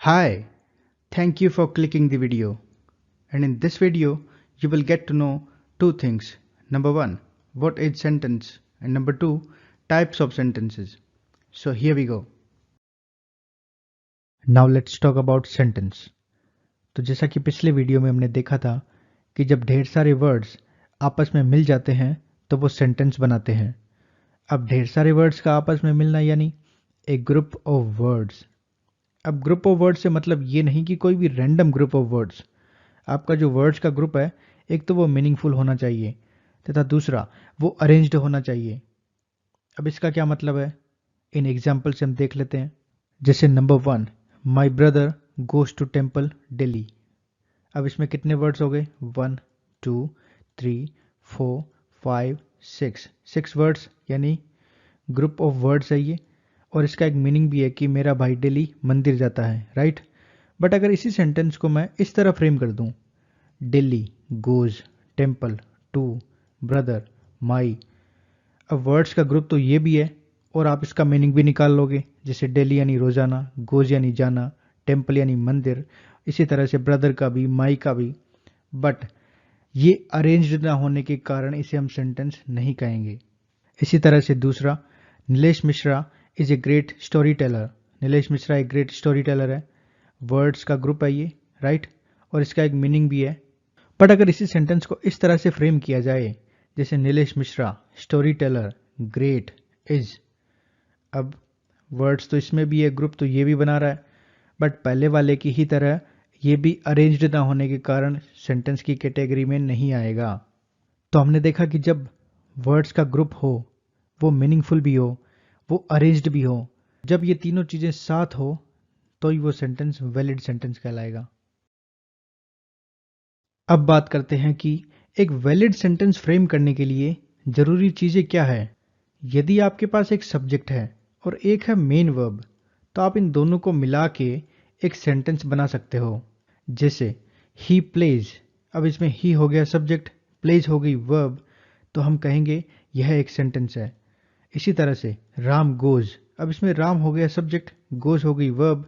Hi, thank you for clicking the video. And in this video, you will get to know two things. Number one, what is sentence? And number two, types of sentences. So here we go. Now let's talk about sentence. तो जैसा कि पिछले video में हमने देखा था कि जब ढेर सारे वर्ड्स आपस में मिल जाते हैं तो वो सेंटेंस बनाते हैं। अब ढेर सारे वर्ड्स का आपस में मिलना यानी एक ग्रुप ऑफ वर्ड्स। अब ग्रुप ऑफ वर्ड्स से मतलब ये नहीं कि कोई भी रैंडम ग्रुप ऑफ वर्ड्स। आपका जो वर्ड्स का ग्रुप है, एक तो वो मीनिंगफुल होना चाहिए तथा दूसरा वो अरेंज्ड होना चाहिए। अब इसका क्या मतलब है, इन एग्जाम्पल से हम देख लेते हैं। जैसे number 1, my brother goes to temple daily. अब इसमें कितने वर्ड्स हो गए, 1 2 3 4 5 6 6 वर्ड्स, यानी ग्रुप ऑफ वर्ड्स है ये। और इसका एक मीनिंग भी है कि मेरा भाई डेली मंदिर जाता है, राइट। बट अगर इसी सेंटेंस को मैं इस तरह फ्रेम कर दूं, daily goes temple to brother my. अब वर्ड्स का ग्रुप तो ये भी है और आप इसका मीनिंग भी निकाल लोगे। जैसे डेली यानी रोजाना, गोज यानी जाना, टेम्पल यानी मंदिर, इसी तरह से ब्रदर का भी, माई का भी। बट ये अरेंज्ड ना होने के कारण इसे हम सेंटेंस नहीं कहेंगे। इसी तरह से दूसरा, Nilesh Mishra is a great story teller. Nilesh Mishra एक ग्रेट स्टोरी टेलर है, वर्ड्स का ग्रुप है ये, राइट। और इसका एक मीनिंग भी है। बट अगर इसी सेंटेंस को इस तरह से फ्रेम किया जाए, जैसे Nilesh Mishra story teller great is. अब वर्ड्स तो इसमें भी है, ग्रुप तो ये भी बना रहा है, बट पहले वाले की ही तरह ये भी अरेंज्ड ना होने के कारण सेंटेंस की कैटेगरी में नहीं आएगा। तो हमने देखा कि जब वर्ड्स का ग्रुप हो, वो मीनिंगफुल भी हो, वो अरेंज्ड भी हो, जब ये तीनों चीजें साथ हो तो ही वो सेंटेंस वैलिड सेंटेंस कहलाएगा। अब बात करते हैं कि एक वैलिड सेंटेंस फ्रेम करने के लिए जरूरी चीजें क्या है। यदि आपके पास एक सब्जेक्ट है और एक है मेन वर्ब, तो आप इन दोनों को मिला के एक सेंटेंस बना सकते हो। जैसे ही प्लेज, अब इसमें ही हो गया सब्जेक्ट, प्लेज हो गई वर्ब, तो हम कहेंगे यह एक सेंटेंस है। इसी तरह से राम गोज, अब इसमें राम हो गया सब्जेक्ट, गोज हो गई वर्ब,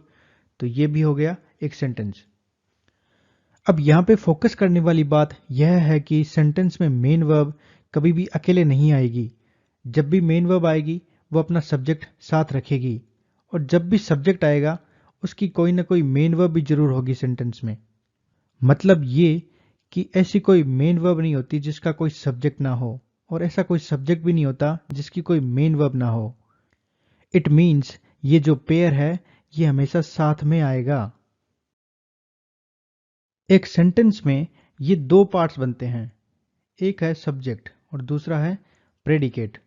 तो ये भी हो गया एक सेंटेंस। अब यहाँ पे फोकस करने वाली बात यह है कि सेंटेंस में मेन वर्ब कभी भी अकेले नहीं आएगी। जब भी मेन वर्ब आएगी वो अपना सब्जेक्ट साथ रखेगी, और जब भी सब्जेक्ट आएगा उसकी कोई ना कोई मेन वर्ब भी जरूर होगी सेंटेंस में। मतलब ये कि ऐसी कोई मेन वर्ब नहीं होती जिसका कोई सब्जेक्ट ना हो, और ऐसा कोई सब्जेक्ट भी नहीं होता जिसकी कोई मेन वर्ब ना हो। इट मीन्स ये जो पेयर है ये हमेशा साथ में आएगा। एक सेंटेंस में ये दो पार्ट्स बनते हैं, एक है सब्जेक्ट और दूसरा है प्रेडिकेट।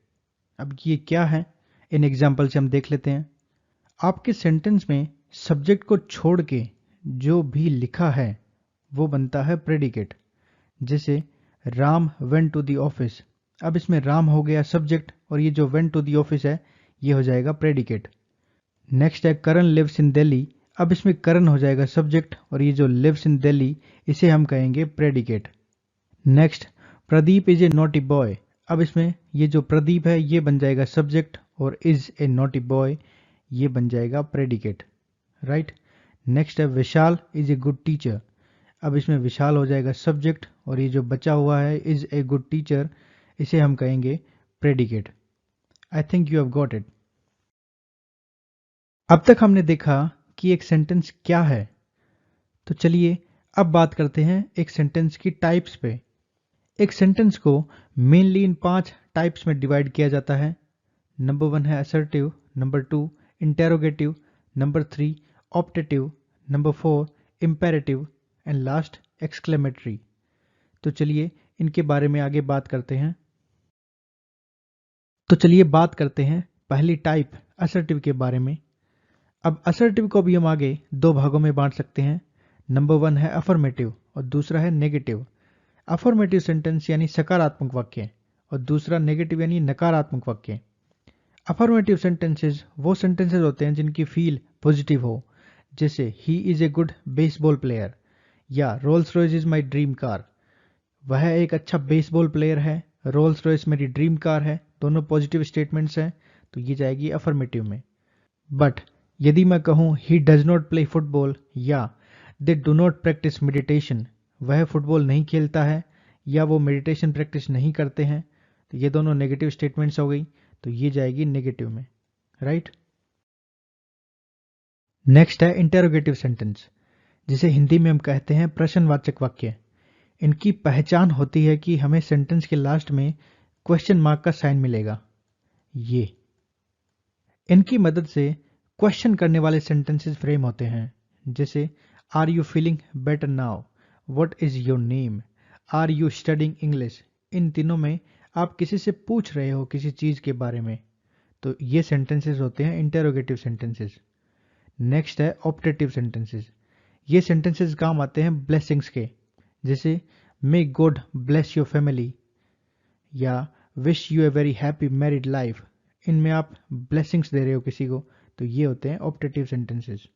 अब ये क्या है, इन एग्जाम्पल से हम देख लेते हैं। आपके सेंटेंस में सब्जेक्ट को छोड़ के जो भी लिखा है वो बनता है प्रेडिकेट। जैसे Ram went to the office, अब इसमें राम हो गया सब्जेक्ट और ये जो वेंट टू द ऑफिस है ये हो जाएगा प्रेडिकेट। नेक्स्ट है करण लिव्स इन दिल्ली, अब इसमें करण हो जाएगा सब्जेक्ट और ये जो लिव्स इन दिल्ली इसे हम कहेंगे predicate. Next, Pradeep is a naughty boy, अब इसमें ये जो प्रदीप है ये बन जाएगा सब्जेक्ट और इज ए नॉटी बॉय ये बन जाएगा प्रेडिकेट, राइट। नेक्स्ट है विशाल इज ए गुड टीचर, अब इसमें विशाल हो जाएगा सब्जेक्ट और ये जो बचा हुआ है इज ए गुड टीचर इसे हम कहेंगे predicate. I think you have got it. अब तक हमने देखा कि एक सेंटेंस क्या है, तो चलिए अब बात करते हैं एक सेंटेंस की टाइप्स पे। एक सेंटेंस को मेनली इन 5 टाइप्स में डिवाइड किया जाता है। नंबर 1 है assertive, number 2 interrogative, number 3 optative, number 4 imperative and last exclamatory. तो चलिए इनके बारे में आगे बात करते हैं। तो चलिए बात करते हैं पहली टाइप असर्टिव के बारे में। अब असर्टिव को भी हम आगे दो भागों में बांट सकते हैं। नंबर 1 है अफर्मेटिव और दूसरा है नेगेटिव। अफर्मेटिव सेंटेंस यानी सकारात्मक वाक्य और दूसरा नेगेटिव यानी नकारात्मक वाक्य। अफर्मेटिव सेंटेंसेस वो सेंटेंसेस होते हैं जिनकी फील पॉजिटिव हो, जैसे he is a good baseball player या Rolls Royce is my dream car. वह एक अच्छा बेसबॉल प्लेयर है, रोल्स रॉयस मेरी ड्रीम कार है, दोनों पॉजिटिव स्टेटमेंट्स हैं, तो ये जाएगी अफर्मेटिव में। बट यदि मैं कहूँ he does not play football या they do not practice meditation, वह फुटबॉल नहीं खेलता है या वो मेडिटेशन प्रैक्टिस नहीं करते हैं, तो ये दोनों नेगेटिव स्टेटमेंट्स हो गई, तो ये जाएगी नेगेटिव में, राइट। नेक्स्ट है इंटेरोगेटिव सेंटेंस, जिसे हिंदी में हम कहते हैं प्रश्नवाचक वाक्य। इनकी पहचान होती है कि हमें सेंटेंस के लास्ट में क्वेश्चन मार्क का साइन मिलेगा। ये इनकी मदद से क्वेश्चन करने वाले सेंटेंसेस फ्रेम होते हैं, जैसे are you feeling better now, what is your name, are you studying English. इन तीनों में आप किसी से पूछ रहे हो किसी चीज के बारे में, तो ये सेंटेंसेस होते हैं इंटेरोगेटिव सेंटेंसेस। नेक्स्ट है ऑप्टेटिव सेंटेंसेस। ये सेंटेंसेस काम आते हैं ब्लेसिंग्स के, जैसे may God bless your family या wish you a very happy married life. इनमें आप ब्लेसिंग्स दे रहे हो किसी को, तो ये होते हैं ऑप्टेटिव सेंटेंसेस।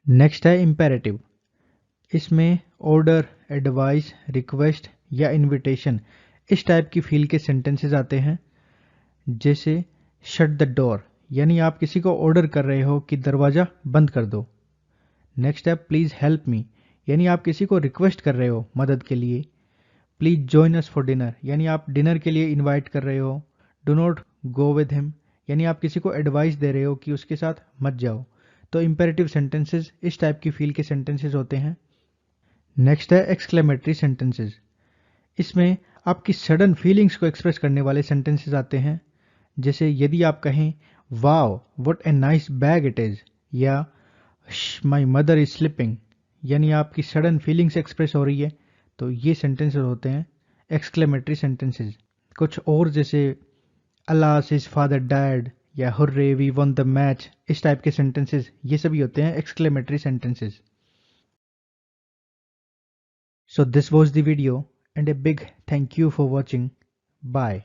नेक्स्ट है इंपेरेटिव। इसमें ऑर्डर, एडवाइस, रिक्वेस्ट या इनविटेशन इस टाइप की फील के सेंटेंसेस आते हैं, जैसे शट द डोर, यानी आप किसी को ऑर्डर कर रहे हो कि दरवाजा बंद कर दो। नेक्स्ट है प्लीज हेल्प मी, यानी आप किसी को रिक्वेस्ट कर रहे हो मदद के लिए। Please join us for dinner, यानी आप डिनर के लिए इनवाइट कर रहे हो। Do not go with him, यानी आप किसी को एडवाइस दे रहे हो कि उसके साथ मत जाओ। तो इंपेरेटिव सेंटेंसेस इस टाइप की फील के सेंटेंसेस होते हैं। नेक्स्ट है एक्सक्लेमेटरी सेंटेंसेस। इसमें आपकी सडन फीलिंग्स को एक्सप्रेस करने वाले सेंटेंसेस आते हैं, जैसे यदि आप कहें wow what a nice bag it is, या माई मदर इज स्लिपिंग, यानी आपकी सडन फीलिंग्स एक्सप्रेस हो रही है, तो ये सेंटेंसेस होते हैं एक्सक्लेमेटरी सेंटेंसेस। कुछ और जैसे अलास हिज फादर डायड या hurray we won the match, इस टाइप के सेंटेंसेस ये सभी होते हैं exclamatory sentences. So this was the video and a big thank you for watching. Bye.